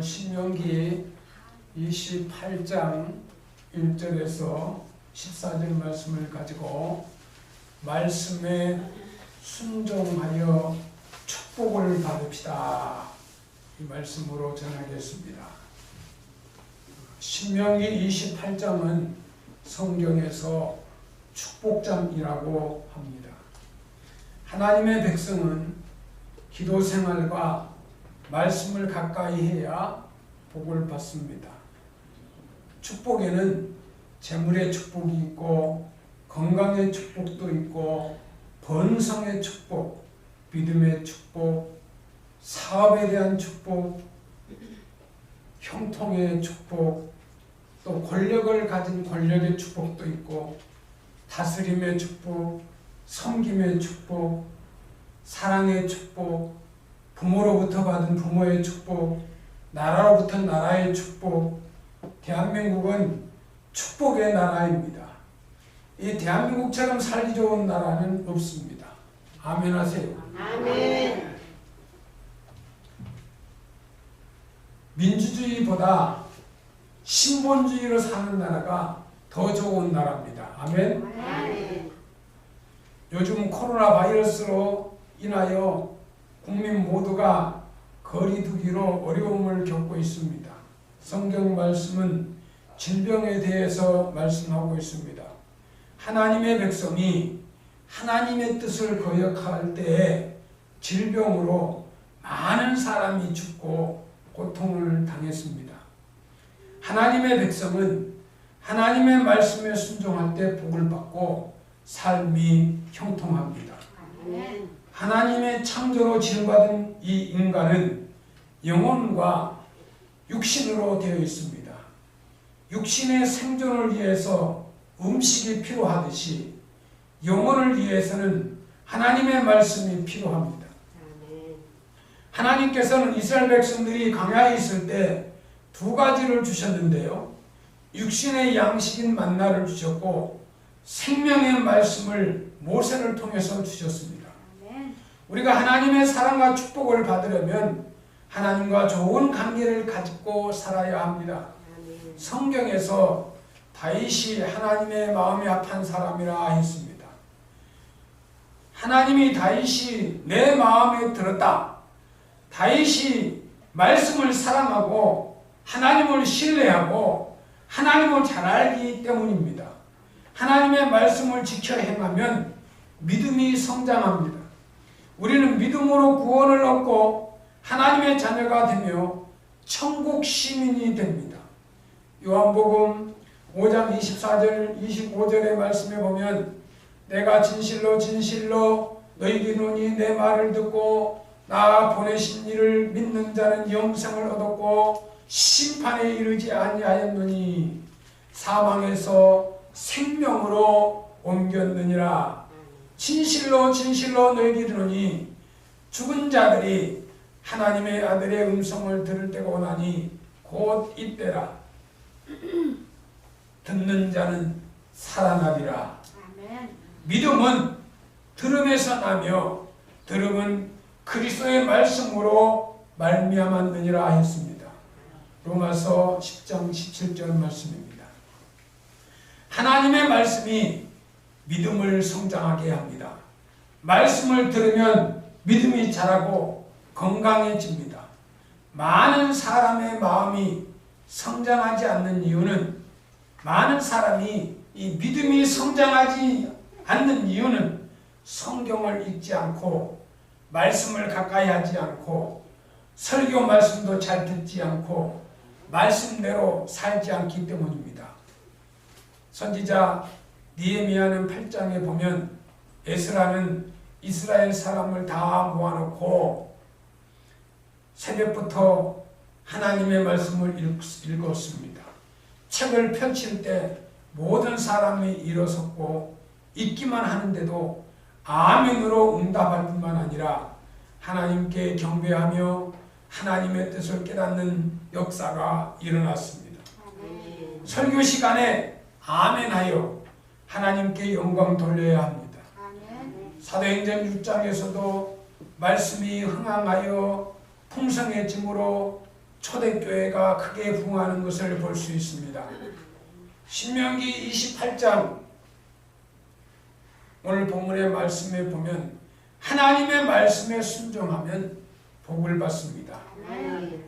신명기 28장 1절에서 14절 말씀을 가지고 말씀에 순종하여 축복을 받읍시다. 이 말씀으로 전하겠습니다. 신명기 28장은 성경에서 축복장이라고 합니다. 하나님의 백성은 기도 생활과 말씀을 가까이 해야 복을 받습니다. 축복에는 재물의 축복이 있고 건강의 축복도 있고 번성의 축복, 믿음의 축복, 사업에 대한 축복, 형통의 축복, 또 권력을 가진 권력의 축복도 있고 다스림의 축복, 섬김의 축복, 사랑의 축복, 부모로부터 받은 부모의 축복, 나라로부터 나라의 축복. 대한민국은 축복의 나라입니다. 이 대한민국처럼 살기 좋은 나라는 없습니다. 아멘 하세요. 아멘. 민주주의보다 신본주의로 사는 나라가 더 좋은 나라입니다. 아멘. 아멘. 요즘 코로나 바이러스로 인하여 국민 모두가 거리 두기로 어려움을 겪고 있습니다. 성경 말씀은 질병에 대해서 말씀하고 있습니다. 하나님의 백성이 하나님의 뜻을 거역할 때에 질병으로 많은 사람이 죽고 고통을 당했습니다. 하나님의 백성은 하나님의 말씀에 순종할 때 복을 받고 삶이 형통합니다. 아멘. 하나님의 창조로 지음받은 이 인간은 영혼과 육신으로 되어 있습니다. 육신의 생존을 위해서 음식이 필요하듯이 영혼을 위해서는 하나님의 말씀이 필요합니다. 하나님께서는 이스라엘 백성들이 광야에 있을 때 두 가지를 주셨는데요. 육신의 양식인 만나를 주셨고 생명의 말씀을 모세를 통해서 주셨습니다. 우리가 하나님의 사랑과 축복을 받으려면 하나님과 좋은 관계를 가지고 살아야 합니다. 성경에서 다윗이 하나님의 마음이 합한 사람이라 했습니다. 하나님이 다윗이 내 마음에 들었다. 다윗이 말씀을 사랑하고 하나님을 신뢰하고 하나님을 잘 알기 때문입니다. 하나님의 말씀을 지켜 행하면 믿음이 성장합니다. 우리는 믿음으로 구원을 얻고 하나님의 자녀가 되며 천국 시민이 됩니다. 요한복음 5장 24절 25절의 말씀에 보면 내가 진실로 진실로 너희에게 이르노니 내 말을 듣고 나 보내신 이를 믿는 자는 영생을 얻었고 심판에 이르지 아니하였느니 사망에서 생명으로 옮겼느니라. 진실로 진실로 너희에게 이르노니 죽은 자들이 하나님의 아들의 음성을 들을 때가 오나니 곧 이때라. 듣는 자는 살아나리라. 아멘. 믿음은 들음에서 나며 들음은 그리스도의 말씀으로 말미암았느니라 했습니다. 로마서 10장 17절 말씀입니다. 하나님의 말씀이 믿음을 성장하게 합니다. 말씀을 들으면 믿음이 자라고 건강해집니다. 많은 사람의 마음이 성장하지 않는 이유는 많은 사람이 이 믿음이 성장하지 않는 이유는 성경을 읽지 않고 말씀을 가까이 하지 않고 설교 말씀도 잘 듣지 않고 말씀대로 살지 않기 때문입니다. 선지자 느헤미야는 8장에 보면 에스라는 이스라엘 사람을 다 모아놓고 새벽부터 하나님의 말씀을 읽었습니다. 책을 펼칠 때 모든 사람이 일어섰고 읽기만 하는데도 아멘으로 응답할 뿐만 아니라 하나님께 경배하며 하나님의 뜻을 깨닫는 역사가 일어났습니다. 아멘. 설교 시간에 아멘하여 하나님께 영광 돌려야 합니다. 아멘. 사도행전 6장에서도 말씀이 흥황하여 풍성해짐으로 초대교회가 크게 부흥하는 것을 볼 수 있습니다. 신명기 28장 오늘 본문의 말씀에 보면 하나님의 말씀에 순종하면 복을 받습니다.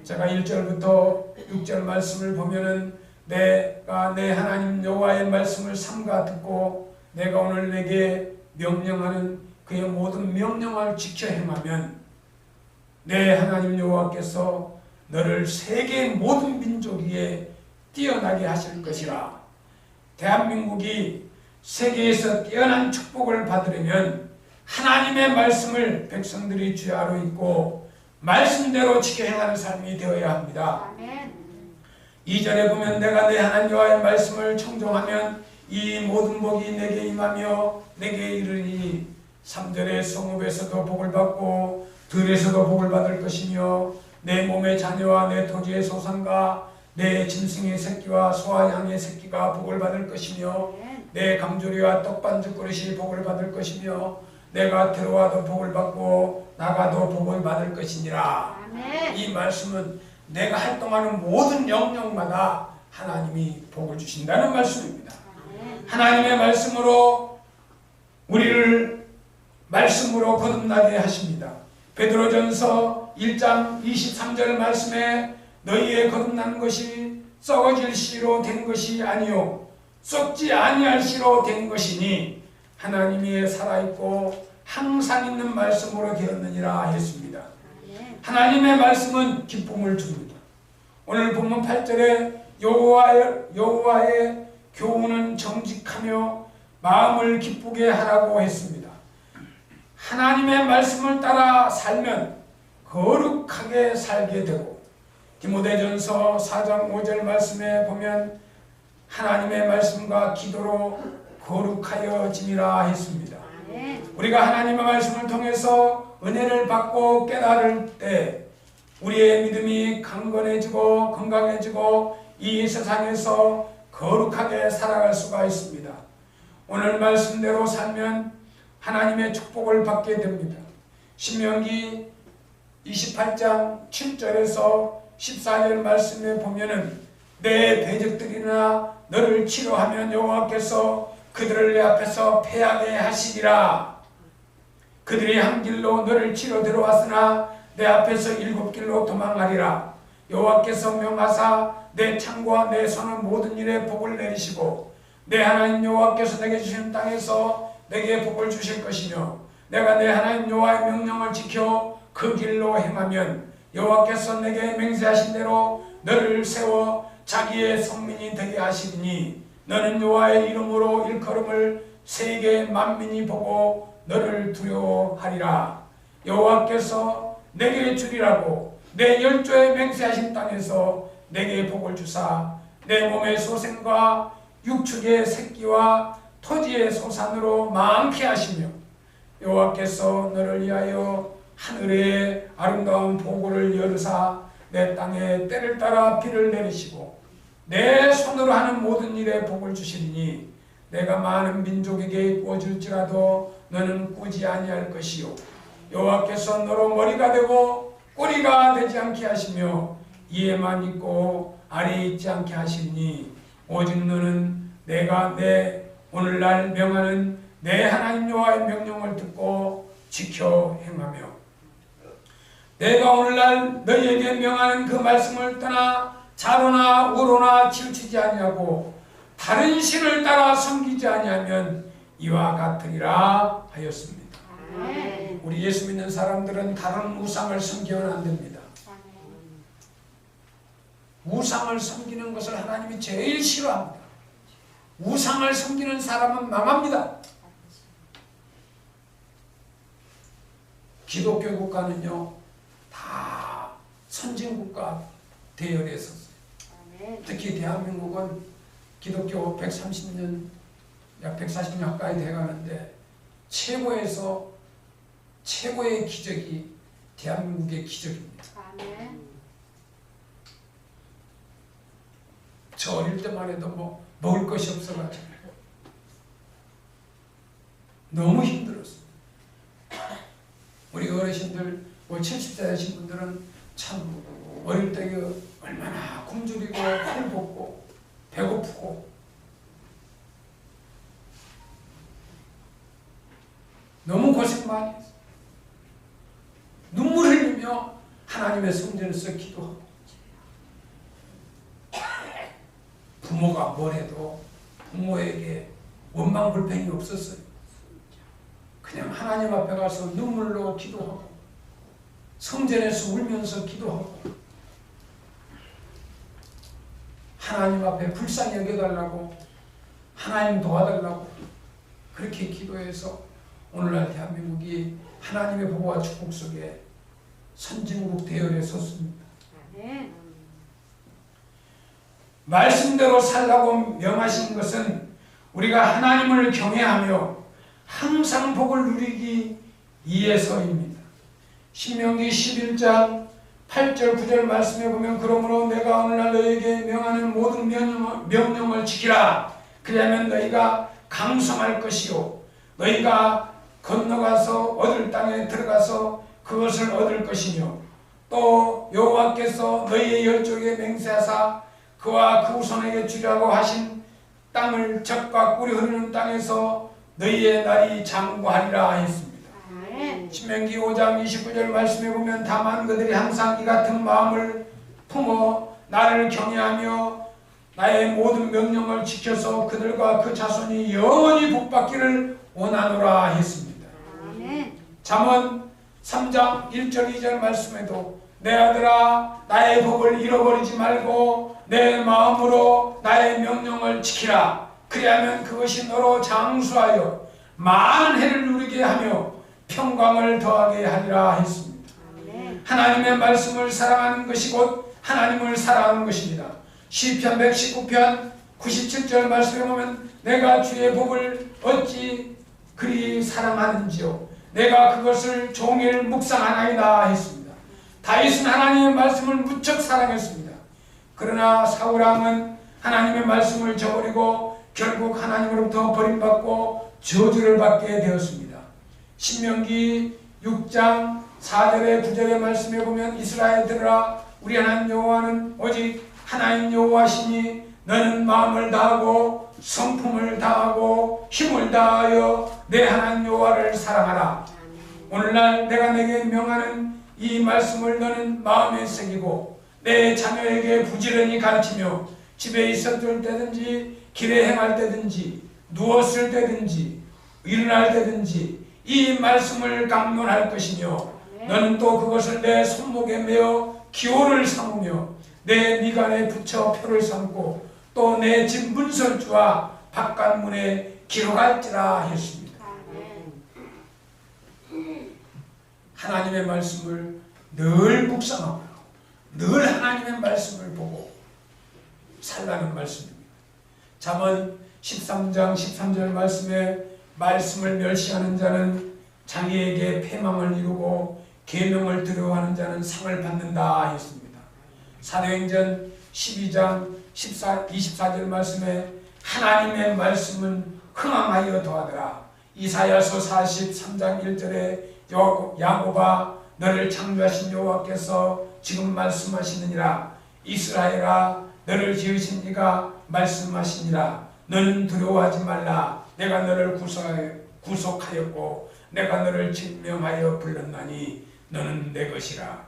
제가 1절부터 6절 말씀을 보면은 내가 내 하나님 여호와의 말씀을 삼가 듣고 내가 오늘 내게 명령하는 그의 모든 명령을 지켜 행하면 내 하나님 여호와께서 너를 세계 모든 민족 위에 뛰어나게 하실 것이라. 대한민국이 세계에서 뛰어난 축복을 받으려면 하나님의 말씀을 백성들이 주야로 읽고 말씀대로 지켜 행하는 삶이 되어야 합니다. 2절에 보면 내가 내 하나님 여호와의 말씀을 청종하면 이 모든 복이 내게 임하며 내게 이르니 3절에 성읍에서도 복을 받고 들에서도 복을 받을 것이며 내 몸의 자녀와 내 토지의 소산과 내 짐승의 새끼와 소와 양의 새끼가 복을 받을 것이며 내 강조리와 떡반죽 그릇이 복을 받을 것이며 내가 들어와도 복을 받고 나가도 복을 받을 것이니라. 이 말씀은 내가 활동하는 모든 영역마다 하나님이 복을 주신다는 말씀입니다. 하나님의 말씀으로 우리를 말씀으로 거듭나게 하십니다. 베드로전서 1장 23절 말씀에 너희의 거듭난 것이 썩어질 씨로 된 것이 아니요 썩지 아니할 씨로 된 것이니 하나님이 살아있고 항상 있는 말씀으로 되었느니라 했습니다. 하나님의 말씀은 기쁨을 줍니다. 오늘 본문 8절에 여호와의 교훈은 정직하며 마음을 기쁘게 하라고 했습니다. 하나님의 말씀을 따라 살면 거룩하게 살게 되고 디모데전서 4장 5절 말씀에 보면 하나님의 말씀과 기도로 거룩하여짐이라 했습니다. 우리가 하나님의 말씀을 통해서 은혜를 받고 깨달을 때 우리의 믿음이 강건해지고 건강해지고 이 세상에서 거룩하게 살아갈 수가 있습니다. 오늘 말씀대로 살면 하나님의 축복을 받게 됩니다. 신명기 28장 7절에서 14절 말씀에 보면은 내 대적들이나 너를 치료하면 여호와께서 그들을 내 앞에서 패하게 하시리라. 그들이 한 길로 너를 치러 들어왔으나 내 앞에서 7길로 도망하리라. 여호와께서 명하사 내 창과 내 손은 모든 일에 복을 내리시고 내 하나님 여호와께서 내게 주신 땅에서 내게 복을 주실 것이며 내가 내 하나님 여호와의 명령을 지켜 그 길로 행하면 여호와께서 내게 맹세하신 대로 너를 세워 자기의 성민이 되게 하시리니 너는 여호와의 이름으로 일컬음을 세계 만민이 보고 너를 두려워하리라. 여호와께서 내게 주리라고 내 열조에 맹세하신 땅에서 내게 복을 주사 내 몸의 소생과 육축의 새끼와 토지의 소산으로 많게 하시며 여호와께서 너를 위하여 하늘의 아름다운 보고를 열으사 내 땅에 때를 따라 비를 내리시고 내 손으로 하는 모든 일에 복을 주시리니 내가 많은 민족에게 꾸어줄지라도 너는 꾸지 아니할 것이요 여호와께서 너로 머리가 되고 꼬리가 되지 않게 하시며 이에만 있고 아래에 있지 않게 하시니 오직 너는 내가 내 오늘날 명하는 내 하나님 여호와의 명령을 듣고 지켜 행하며 내가 오늘날 너희에게 명하는 그 말씀을 떠나 좌로나 우로나 치우치지 아니하고 다른 신을 따라 섬기지 아니하면 이와 같으리라 하였습니다. 우리 예수 믿는 사람들은 다른 우상을 섬기면 안 됩니다. 우상을 섬기는 것을 하나님이 제일 싫어합니다. 우상을 섬기는 사람은 망합니다. 기독교 국가는요 다 선진국가 대열에 섰어요. 특히 대한민국은 기독교 130년 약 140년 가까이 돼가는데 최고에서 최고의 기적이 대한민국의 기적입니다. 저 어릴 때만 해도 뭐 먹을 것이 없어가지고 너무 힘들었어요. 우리 어르신들 70대 되신 분들은 참 어릴 때 얼마나 굶주리고 헐벗고 배고프고 너무 고생 많이 했어요. 눈물 흘리며 하나님의 성전에서 기도하고 부모가 뭘 해도 부모에게 원망 불평이 없었어요. 그냥 하나님 앞에 가서 눈물로 기도하고 성전에서 울면서 기도하고 하나님 앞에 불쌍히 여겨달라고 하나님 도와달라고 그렇게 기도해서 오늘날 대한민국이 하나님의 보호와 축복 속에 선진국 대열에 섰습니다. 아멘. 말씀대로 살라고 명하신 것은 우리가 하나님을 경외하며 항상 복을 누리기 위해서입니다. 신명기 11장 8절 9절 말씀해 보면 그러므로 내가 오늘날 너에게 명하는 모든 명령을 지키라. 그리하면 너희가 강성할 것이요 너희가 건너가서 얻을 땅에 들어가서 그것을 얻을 것이며 또 여호와께서 너희의 열조에게 맹세하사 그와 그 후손에게 주라고 하신 땅을 젖과 꿀이 흐르는 땅에서 너희의 날이 장구하리라 했습니다. 아멘. 신명기 5장 29절 말씀해 보면 다만 그들이 항상 이 같은 마음을 품어 나를 경외하며 나의 모든 명령을 지켜서 그들과 그 자손이 영원히 복받기를 원하노라 했습니다. 아멘. 잠언 3장 1절 2절 말씀에도 내 아들아 나의 법을 잃어버리지 말고 내 마음으로 나의 명령을 지키라. 그리하면 그것이 너로 장수하여 많은 해를 누리게 하며 평강을 더하게 하리라 했습니다. 아멘. 하나님의 말씀을 사랑하는 것이 곧 하나님을 사랑하는 것입니다. 시편 119편 97절 말씀에 보면 내가 주의 법을 어찌 그리 사랑하는지요 내가 그것을 종일 묵상하나이다 했습니다. 다윗은 하나님의 말씀을 무척 사랑했습니다. 그러나 사울왕은 하나님의 말씀을 저버리고 결국 하나님으로부터 버림받고 저주를 받게 되었습니다. 신명기 6장 4절에 9절의 말씀에 보면 이스라엘들아 우리 하나님 여호와는 오직 하나님 여호와시니 너는 마음을 다하고 성품을 다하고 힘을 다하여 내 하나님 여호와를 사랑하라. 오늘날 내가 내게 명하는 이 말씀을 너는 마음에 새기고 내 자녀에게 부지런히 가르치며 집에 있었을 때든지 길에 행할 때든지 누웠을 때든지 일어날 때든지 이 말씀을 강론할 것이며 너는 또 그것을 내 손목에 메어 기호를 삼으며 내 미간에 붙여 표를 삼고 또 내 집 문설주와 바깥문에 기록할지라 했습니다. 하나님의 말씀을 늘 묵상하고 늘 하나님의 말씀을 보고 살라는 말씀입니다. 잠언 13장 13절 말씀에 말씀을 멸시하는 자는 자기에게 패망을 이루고 계명을 두려워하는 자는 상을 받는다 했습니다. 사도행전 12장 24절 말씀에 하나님의 말씀은 흥황하여 더하더라. 이사야서 43장 1절에 야곱아 너를 창조하신 여호와께서 지금 말씀하시느니라. 이스라엘아 너를 지으신 이가 말씀하시니라. 너는 두려워하지 말라. 내가 너를 구속하였고 내가 너를 증명하여 불렀나니 너는 내 것이라.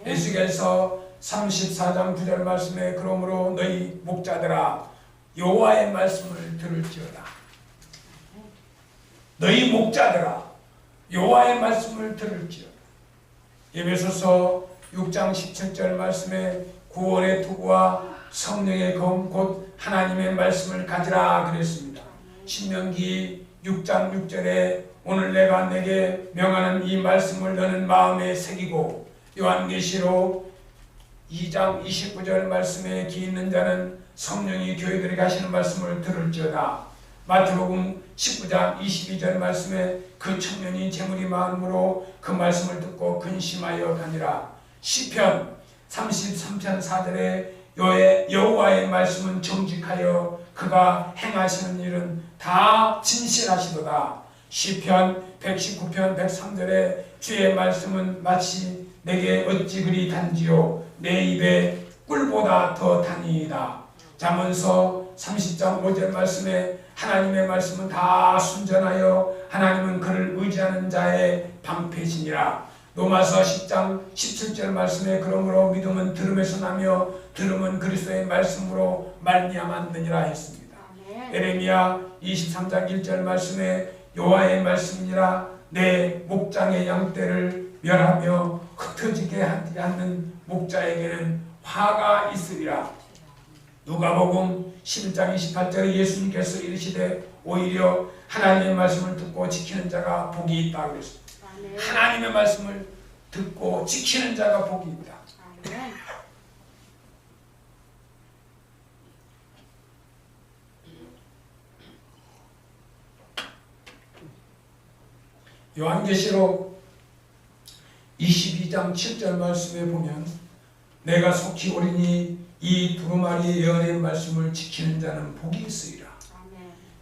에스겔서 34장 9절 말씀에 그러므로 너희 목자들아 여호와의 말씀을 들을지어다. 너희 목자들아 여호와의 말씀을 들을지어다. 에베소서 6장 17절 말씀에 구원의 투구와 성령의 검 곧 하나님의 말씀을 가지라 그랬습니다. 신명기 6장 6절에 오늘 내가 내게 명하는 이 말씀을 너는 마음에 새기고 요한계시록 2장 29절 말씀에 기 있는 자는 성령이 교회들이 가시는 말씀을 들을지어다. 마태복음 19장 22절 말씀에 그 청년이 재물이 많으므로 그 말씀을 듣고 근심하여 가니라. 시편 33편 4절에 여호와의 말씀은 정직하여 그가 행하시는 일은 다 진실하시도다. 시편 119편 103절에 주의 말씀은 마치 내게 어찌 그리 단지요 내 입에 뿔보다 더 다니이다. 잠언서 30장 5절 말씀에 하나님의 말씀은 다 순전하여 하나님은 그를 의지하는 자의 방패시니라. 로마서 10장 17절 말씀에 그러므로 믿음은 들음에서 나며 들음은 그리스도의 말씀으로 말미암았느니라 했습니다. 에레미야 23장 1절 말씀에 여호와의 말씀이니라. 내 목장의 양떼를 멸하며 흩어지게 하지 않는 목자에게는 화가 있으리라. 누가복음 11장 28절에 예수님께서 이르시되 오히려 하나님의 말씀을 듣고 지키는 자가 복이 있다 그랬습니다. 하나님의 말씀을 듣고 지키는 자가 복이 있다. 요한계시록 22장 7절 말씀에 보면 내가 속히 오리니 이 두루마리의 예언의 말씀을 지키는 자는 복이 있으리라.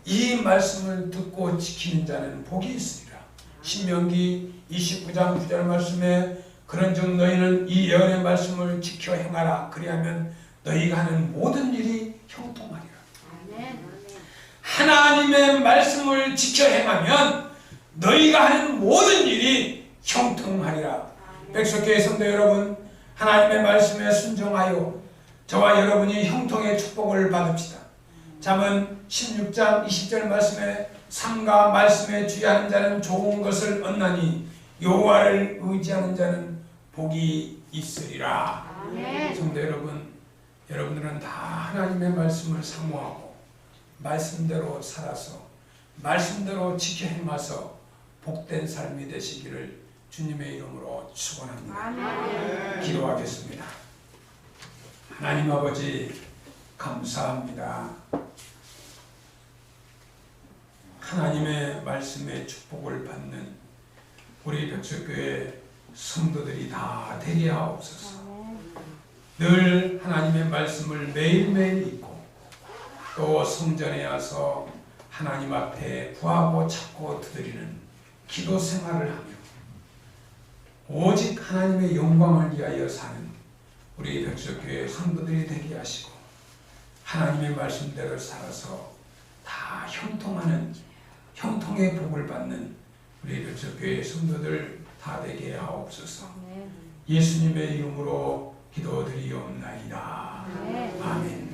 이 말씀을 듣고 지키는 자는 복이 있으리라. 신명기 29장 9절 말씀에 그런즉 너희는 이 예언의 말씀을 지켜 행하라. 그리하면 너희가 하는 모든 일이 형통하리라. 하나님의 말씀을 지켜 행하면 너희가 하는 모든 일이 형통하리라. 백석교회 성도 여러분, 하나님의 말씀에 순종하여 저와 여러분이 형통의 축복을 받읍시다. 잠언 16장 20절 말씀에 삶과 말씀에 주의하는 자는 좋은 것을 얻나니 여호와를 의지하는 자는 복이 있으리라. 성도 여러분, 여러분들은 다 하나님의 말씀을 사모하고 말씀대로 살아서 말씀대로 지켜 행하서 복된 삶이 되시기를 주님의 이름으로 축원합니다. 기도하겠습니다. 하나님 아버지 감사합니다. 하나님의 말씀에 축복을 받는 우리 백석교회 성도들이 다 되게 하옵소서. 늘 하나님의 말씀을 매일매일 읽고 또 성전에 와서 하나님 앞에 구하고 찾고 두드리는 기도 생활을 하며 오직 하나님의 영광을 위하여 사는 우리 백석교회 성도들이 되게 하시고 하나님의 말씀대로 살아서 다 형통하는 형통의 복을 받는 우리 백석교회 성도들 다 되게 하옵소서. 예수님의 이름으로 기도드리옵나이다. 아멘.